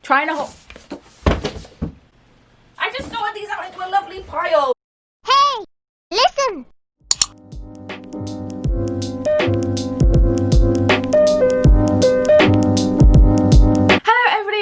trying to I just stored these out into a lovely pile. Hey, listen.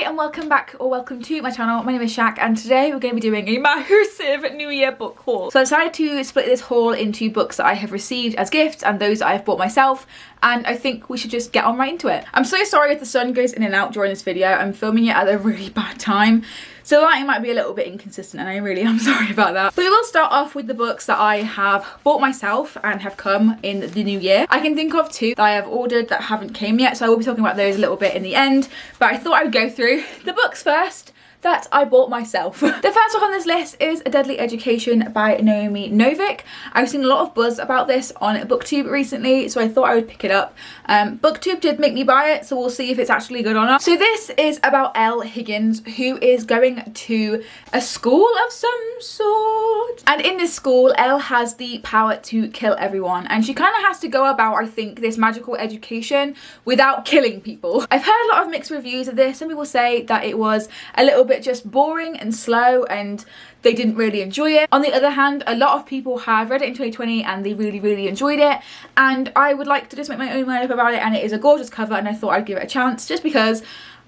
And welcome back, or welcome to my channel. My name is Shaq, and today we're going to be doing a massive New Year book haul. So I decided to split this haul into books that I have received as gifts and those that I have bought myself, and I think we should just get on right into it. I'm so sorry if the sun goes in and out during this video. I'm filming it at a really bad time, so the lighting might be a little bit inconsistent, and I really am sorry about that. But we will start off with the books that I have bought myself and have come in the new year. I can think of two that I have ordered that haven't came yet, so I will be talking about those a little bit in the end, but I thought I would go through the books first that I bought myself. The first book on this list is A Deadly Education by Naomi Novik. I've seen a lot of buzz about this on BookTube recently, so I thought I would pick it up. BookTube did make me buy it, so we'll see if it's actually good or not. So this is about Elle Higgins, who is going to a school of some sort. And in this school, Elle has the power to kill everyone, and she kind of has to go about, I think, this magical education without killing people. I've heard a lot of mixed reviews of this. Some people say that it was a little bit just boring and slow and they didn't really enjoy it. On the other hand, a lot of people have read it in 2020 and they really enjoyed it, and I would like to just make my own mind up about it, and it is a gorgeous cover, and I thought I'd give it a chance just because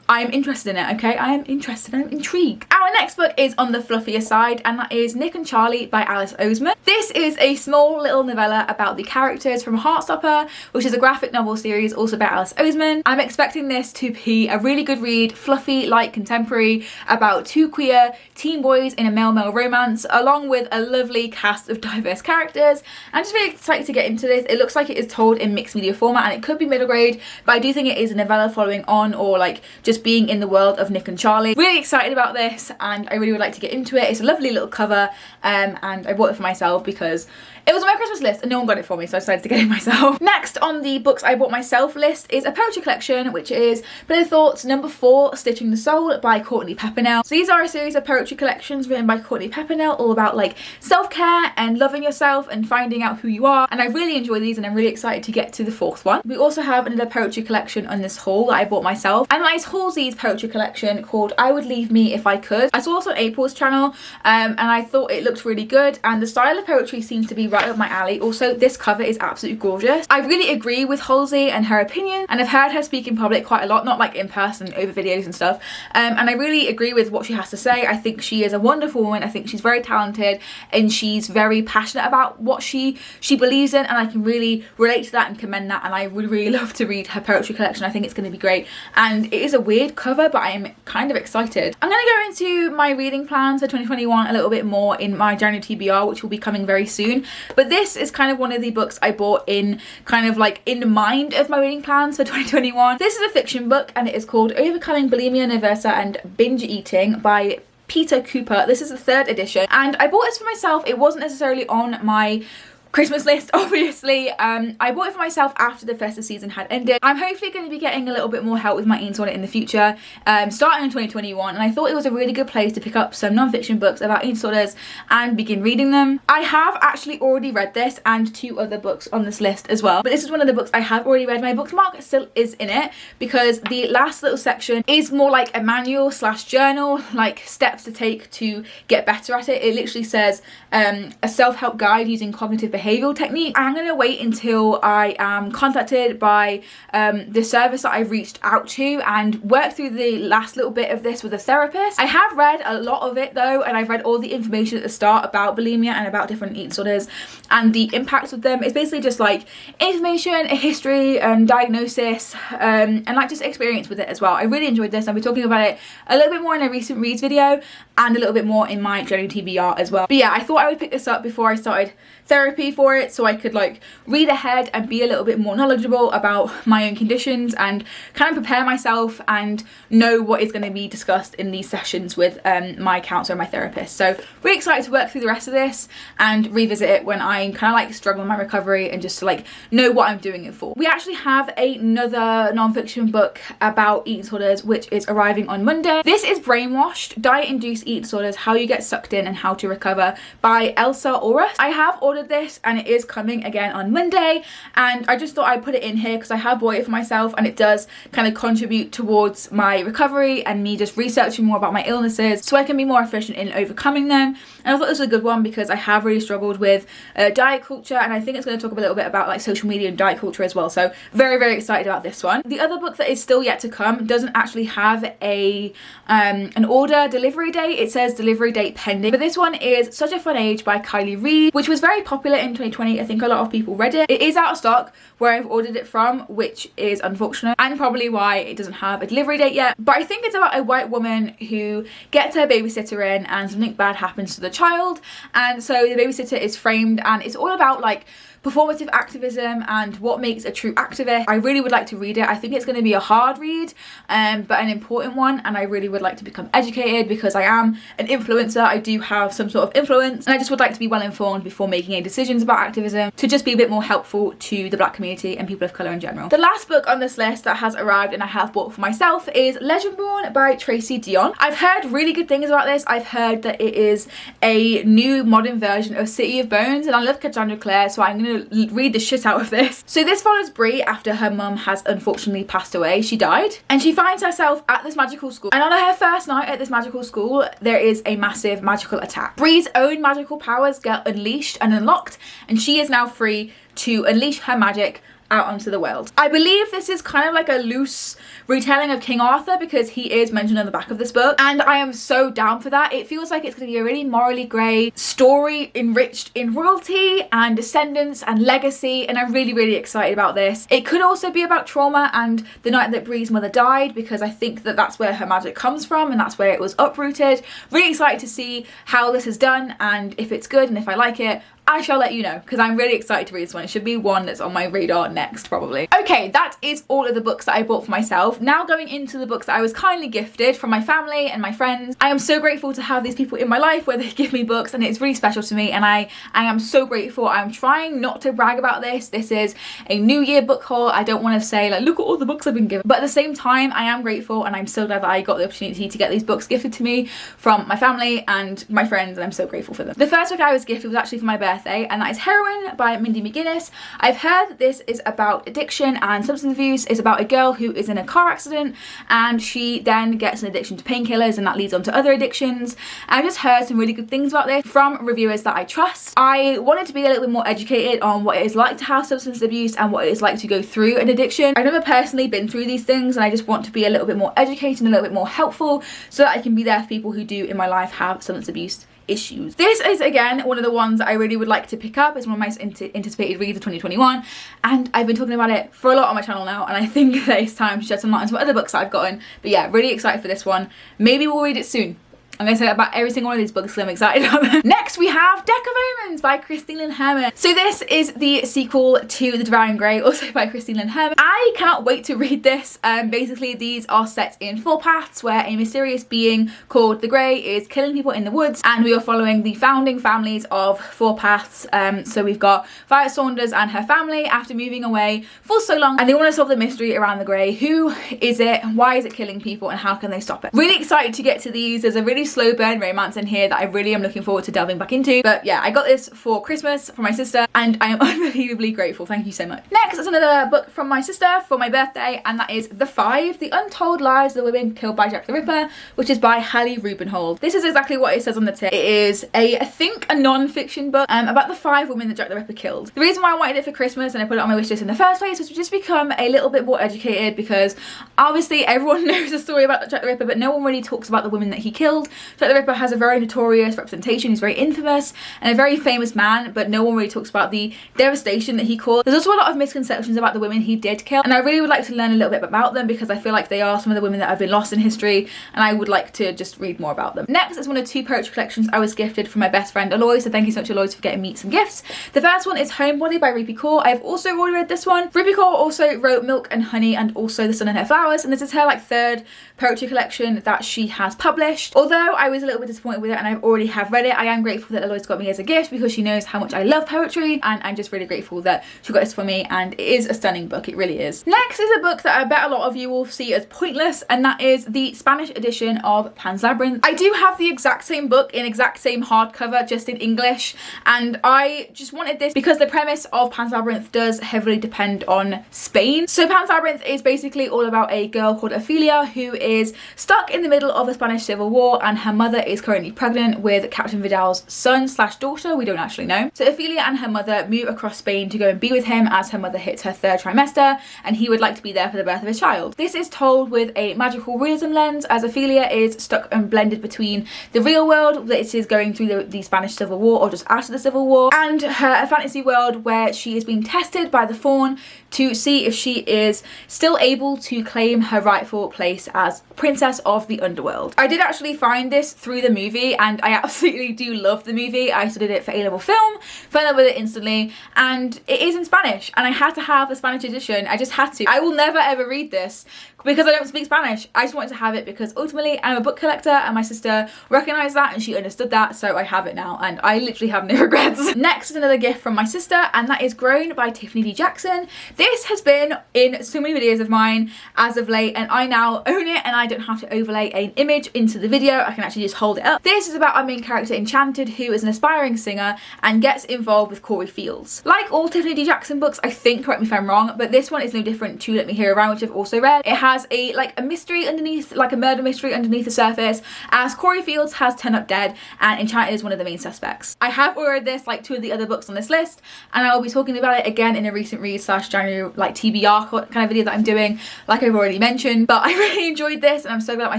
I'm interested in it, okay? I am interested, I'm intrigued. Our next book is on the fluffier side, and that is Nick and Charlie by Alice Oseman. This is a small little novella about the characters from Heartstopper, which is a graphic novel series also by Alice Oseman. I'm expecting this to be a really good read, fluffy, light contemporary, about two queer teen boys in a male-male romance, along with a lovely cast of diverse characters. I'm just really excited to get into this. It looks like it is told in mixed media format, and it could be middle grade, but I do think it is a novella following on, or like just being in the world of Nick and Charlie. Really excited about this, and I really would like to get into it. It's a lovely little cover, and I bought it for myself because it was on my Christmas list and no one got it for me, so I decided to get it myself. Next on the books I bought myself list is a poetry collection, which is Bitter Thoughts number 4, Stitching the Soul by Courtney Peppernell. So these are a series of poetry collections written by Courtney Peppernell, all about like self-care and loving yourself and finding out who you are, and I really enjoy these, and I'm really excited to get to the 4th one. We also have another poetry collection on this haul that I bought myself, and that is Halsey's poetry collection called I Would Leave Me If I Could. I saw this on April's channel, and I thought it looked really good, and the style of poetry seems to be right up my alley. Also, this cover is absolutely gorgeous. I really agree with Halsey and her opinion, and I've heard her speak in public quite a lot, not like in person, over videos and stuff, and I really agree with what she has to say. I think she is a wonderful woman. I think she's very talented, and she's very passionate about what she believes in, and I can really relate to that and commend that, and I would really love to read her poetry collection. I think it's going to be great, and it is a weird cover, but I am kind of excited. I'm going to go into my reading plans for 2021 a little bit more in my January TBR, which will be coming very soon, but this is kind of one of the books I bought in kind of like in mind of my reading plans for 2021. This is a fiction book, and it is called Overcoming Bulimia Nervosa and Binge Eating by Peter Cooper. This is the 3rd edition, and I bought this for myself. It wasn't necessarily on my Christmas list, obviously. I bought it for myself after the festive season had ended. I'm hopefully going to be getting a little bit more help with my eating disorder in the future, starting in 2021, and I thought it was a really good place to pick up some non-fiction books about eating disorders and begin reading them. I have actually already read this and 2 other books on this list as well, but this is one of the books I have already read. My bookmark still is in it because the last little section is more like a manual / journal, like steps to take to get better at it. It literally says a self-help guide using cognitive behavioural technique. I'm going to wait until I am contacted by the service that I've reached out to and work through the last little bit of this with a therapist. I have read a lot of it though, and I've read all the information at the start about bulimia and about different eating disorders and the impacts of them. It's basically just like information, a history, diagnosis, and like just experience with it as well. I really enjoyed this. I'll be talking about it a little bit more in a recent reads video and a little bit more in my January TBR as well. But yeah, I thought I would pick this up before I started therapy for it, so I could like read ahead and be a little bit more knowledgeable about my own conditions and kind of prepare myself and know what is going to be discussed in these sessions with my counsellor and my therapist. So really excited to work through the rest of this and revisit it when I'm kind of like struggling with my recovery and just to like know what I'm doing it for. We actually have another non-fiction book about eating disorders which is arriving on Monday. This is Brainwashed, Diet Induced Eating Disorders, How You Get Sucked In and How to Recover by Elsa Orus. I have ordered this arrived and it is coming again on Monday, and I just thought I'd put it in here because I have bought it for myself and it does kind of contribute towards my recovery and me just researching more about my illnesses so I can be more efficient in overcoming them. And I thought this was a good one because I have really struggled with diet culture, and I think it's going to talk a little bit about like social media and diet culture as well, so very, very excited about this one. The other book that is still yet to come doesn't actually have a an order delivery date. It says delivery date pending, but this one is Such a Fun Age by Kylie Reid, which was very popular in 2020. I think a lot of people read it. It is out of stock where I've ordered it from, which is unfortunate and probably why it doesn't have a delivery date yet. But I think it's about a white woman who gets her babysitter in and something bad happens to the child, and so the babysitter is framed, and it's all about like performative activism and what makes a true activist. I really would like to read it. I think it's going to be a hard read, but an important one, and I really would like to become educated because I am an influencer. I do have some sort of influence, and I just would like to be well informed before making any decisions about activism to just be a bit more helpful to the Black community and people of colour in general. The last book on this list that has arrived and I have bought for myself is Legendborn by Tracy Dion. I've heard really good things about this. I've heard that it is a new modern version of City of Bones, and I love Cassandra Clare, so I'm going to read the shit out of this. So this follows Brie after her mum has unfortunately passed away. She died, and she finds herself at this magical school, and on her first night at this magical school there is a massive magical attack. Brie's own magical powers get unleashed and unlocked, and she is now free to unleash her magic out onto the world. I believe this is kind of like a loose retelling of King Arthur because he is mentioned on the back of this book, and I am so down for that. It feels like it's going to be a really morally grey story enriched in royalty and descendants and legacy, and I'm really, really excited about this. It could also be about trauma and the night that Brie's mother died, because I think that that's where her magic comes from and that's where it was uprooted. Really excited to see how this is done, and if it's good and if I like it, I shall let you know, because I'm really excited to read this one. It should be one that's on my radar next, probably. Okay, that is all of the books that I bought for myself. Now going into the books that I was kindly gifted from my family and my friends. I am so grateful to have these people in my life where they give me books, and it's really special to me, and I am so grateful. I'm trying not to brag about this. This is a New Year book haul. I don't want to say like, look at all the books I've been given. But at the same time, I am grateful, and I'm so glad that I got the opportunity to get these books gifted to me from my family and my friends, and I'm so grateful for them. The first book I was gifted was actually for my birthday, and that is Heroine by Mindy McGuinness. I've heard that this is about addiction and substance abuse. It's about a girl who is in a car accident and she then gets an addiction to painkillers, and that leads on to other addictions. I've just heard some really good things about this from reviewers that I trust. I wanted to be a little bit more educated on what it is like to have substance abuse and what it is like to go through an addiction. I've never personally been through these things, and I just want to be a little bit more educated and a little bit more helpful so that I can be there for people who do in my life have substance abuse issues. This is again one of the ones that I really would like to pick up. It's one of my anticipated reads of 2021, and I've been talking about it for a lot on my channel now, and I think that it's time to shed some light on some other books that I've gotten. But yeah, really excited for this one. Maybe we'll read it soon. I'm going to say that about every single one of these books, so I'm excited about them. Next we have Deck of Omens by Christine Lynn Herman. So this is the sequel to The Devouring Grey, also by Christine Lynn Herman. I cannot wait to read this. Basically these are set in 4 paths where a mysterious being called the Grey is killing people in the woods, and we are following the founding families of 4 paths. So we've got Violet Saunders and her family after moving away for so long, and they want to solve the mystery around the Grey. Who is it? Why is it killing people? And how can they stop it? Really excited to get to these. There's a really slow burn romance in here that I really am looking forward to delving back into. But yeah, I got this for Christmas from my sister, and I am unbelievably grateful. Thank you so much. Next is another book from my sister for my birthday, and that is The Five: The Untold Lives of the Women Killed by Jack the Ripper, which is by Hallie Rubenhold. This is exactly what it says on the tip. It is I think a non-fiction book about the 5 women that Jack the Ripper killed. The reason why I wanted it for Christmas and I put it on my wish list in the first place was to just become a little bit more educated, because obviously everyone knows the story about Jack the Ripper, but no one really talks about the women that he killed. Jack the Ripper has a very notorious representation. He's very infamous and a very famous man, but no one really talks about the devastation that he caused. There's also a lot of misconceptions about the women he did kill, and I really would like to learn a little bit about them, because I feel like they are some of the women that have been lost in history, and I would like to just read more about them. Next is one of 2 poetry collections I was gifted from my best friend Aloy, so thank you so much Aloy for getting me some gifts. The first one is Homebody by Rupi Kaur. I've also already read this one. Rupi Kaur also wrote Milk and Honey and also The Sun and Her Flowers, and this is her like 3rd poetry collection that she has published. Although though I was a little bit disappointed with it and I already have read it, I am grateful that Eloise got me as a gift because she knows how much I love poetry, and I'm just really grateful that she got this for me, and it is a stunning book, it really is. Next is a book that I bet a lot of you will see as pointless, and that is the Spanish edition of Pan's Labyrinth. I do have the exact same book in exact same hardcover, just in English, and I just wanted this because the premise of Pan's Labyrinth does heavily depend on Spain. So Pan's Labyrinth is basically all about a girl called Ophelia who is stuck in the middle of the Spanish Civil War, and her mother is currently pregnant with Captain Vidal's son slash daughter, we don't actually know. So Ophelia and her mother move across Spain to go and be with him as her mother hits her 3rd trimester, and he would like to be there for the birth of his child. This is told with a magical realism lens, as Ophelia is stuck and blended between the real world that it is going through the Spanish Civil War, or just after the Civil War, and her fantasy world where she is being tested by the Faun to see if she is still able to claim her rightful place as princess of the underworld. I did actually find this through the movie, and I absolutely do love the movie. I studied it for A-level film, fell in love with it instantly, and it is in Spanish, and I had to have the Spanish edition. I just had to. I will never ever read this because I don't speak Spanish. I just wanted to have it because ultimately I'm a book collector, and my sister recognised that and she understood that, so I have it now and I literally have no regrets. Next is another gift from my sister, and that is Grown by Tiffany D. Jackson. This has been in so many videos of mine as of late, and I now own it and I don't have to overlay an image into the video. I can actually just hold it up. This is about our main character Enchanted, who is an aspiring singer and gets involved with Corey Fields. Like all Tiffany D. Jackson books, I think, correct me if I'm wrong, but this one is no different to Let Me Hear Around, which I've also read. It has a mystery underneath, like a murder mystery underneath the surface, as Corey Fields has turned up dead and Enchanted is one of the main suspects. I have ordered this like 2 of the other books on this list, and I'll be talking about it again in a recent read slash January like TBR kind of video that I'm doing, like I've already mentioned. But I really enjoyed this, and I'm so glad my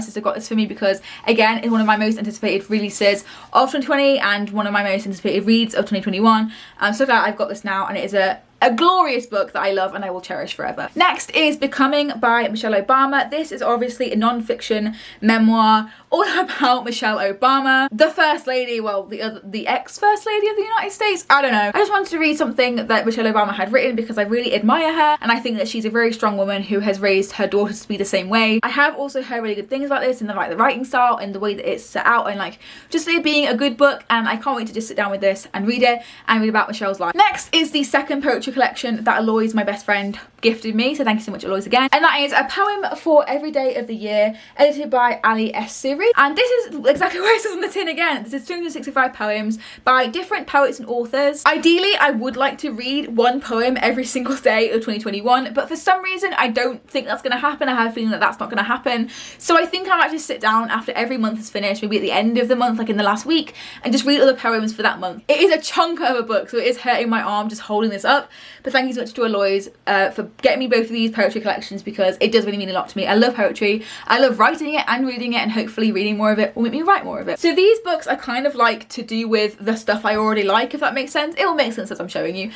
sister got this for me because again, it's one of my most anticipated releases of 2020 and one of my most anticipated reads of 2021. I'm so glad I've got this now, and it is a glorious book that I love and I will cherish forever. Next is Becoming by Michelle Obama. This is obviously a non-fiction memoir all about Michelle Obama, the first lady, well, the ex-first lady of the United States. I don't know. I just wanted to read something that Michelle Obama had written because I really admire her, and I think that she's a very strong woman who has raised her daughters to be the same way. I have also heard really good things about this, and like the writing style and the way that it's set out, and like just it being a good book, and I can't wait to just sit down with this and read it and read about Michelle's life. Next is the second poetry collection that Eloise, my best friend, gifted me, so thank you so much, Eloise, again, and that is A Poem for Every Day of the Year, edited by Ali S. Siri. And this is exactly what it says on the tin again. This is 265 poems by different poets and authors. Ideally, I would like to read 1 poem every single day of 2021, but for some reason I don't think that's going to happen. I have a feeling that that's not going to happen, so I think I might just sit down after every month is finished, maybe at the end of the month, like in the last week, and just read all the poems for that month. It is a chunk of a book, so it is hurting my arm just holding this up, but thank you so much to Eloise for getting me both of these poetry collections because it does really mean a lot to me. I love poetry, I love writing it and reading it, and hopefully reading more of it will make me write more of it. So these books are kind of like to do with the stuff I already like, if that makes sense. It will make sense as I'm showing you.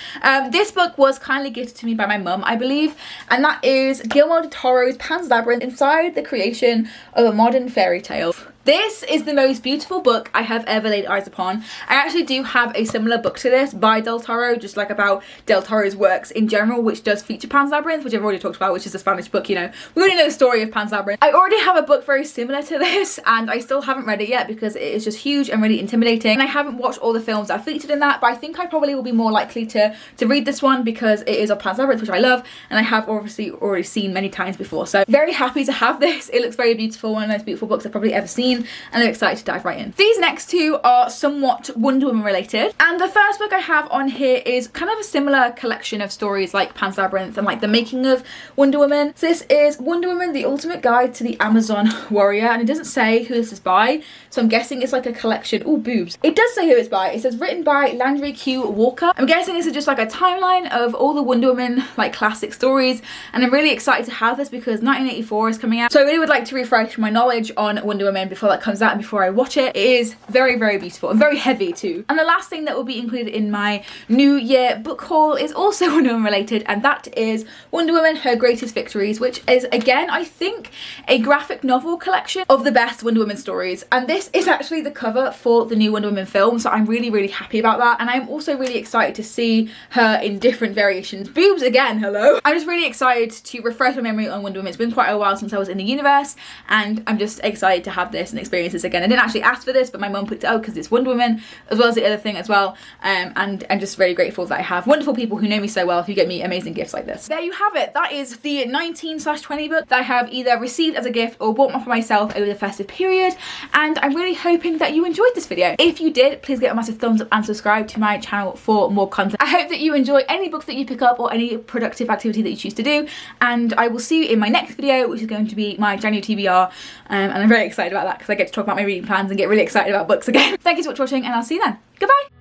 This book was kindly gifted to me by my mum, I believe, and that is Guillermo del Toro's Pan's Labyrinth, Inside the Creation of a Modern Fairy Tale. This is the most beautiful book I have ever laid eyes upon. I actually do have a similar book to this by Del Toro, just like about Del Toro's works in general, which does feature Pan's Labyrinth, which I've already talked about, which is a Spanish book, you know. We already know the story of Pan's Labyrinth. I already have a book very similar to this, and I still haven't read it yet because it is just huge and really intimidating. And I haven't watched all the films that are featured in that, but I think I probably will be more likely to read this one because it is of Pan's Labyrinth, which I love, and I have obviously already seen many times before. So very happy to have this. It looks very beautiful, one of the most beautiful books I've probably ever seen, and I'm excited to dive right in. These next 2 are somewhat Wonder Woman related, and the first book I have on here is kind of a similar collection of stories like Pan's Labyrinth and like the making of Wonder Woman. So this is Wonder Woman, The Ultimate Guide to the Amazon Warrior, and it doesn't say who this is by, so I'm guessing it's like a collection. Oh, boobs. It does say who it's by. It says written by Landry Q. Walker. I'm guessing this is just like a timeline of all the Wonder Woman like classic stories, and I'm really excited to have this because 1984 is coming out, so I really would like to refresh my knowledge on Wonder Woman before that comes out and before I watch it. It is very, very beautiful and very heavy too. And the last thing that will be included in my New Year book haul is also Wonder Woman related, and that is Wonder Woman, Her Greatest Victories, which is again, I think, a graphic novel collection of the best Wonder Woman stories. And this is actually the cover for the new Wonder Woman film, so I'm really, really happy about that. And I'm also really excited to see her in different variations. Boobs again, hello. I'm just really excited to refresh my memory on Wonder Woman. It's been quite a while since I was in the universe, and I'm just excited to have this mustn't experience this again. I didn't actually ask for this, but my mum picked it up because it's Wonder Woman as well as the other thing as well, and I'm just very grateful that I have wonderful people who know me so well who get me amazing gifts like this. There you have it. That is the 19/20 book that I have either received as a gift or bought one for myself over the festive period, and I'm really hoping that you enjoyed this video. If you did, please give it a massive thumbs up and subscribe to my channel for more content. I hope that you enjoy any books that you pick up or any productive activity that you choose to do, and I will see you in my next video, which is going to be my January TBR, and I'm very excited about that because I get to talk about my reading plans and get really excited about books again. Thank you so much for watching, and I'll see you then. Goodbye!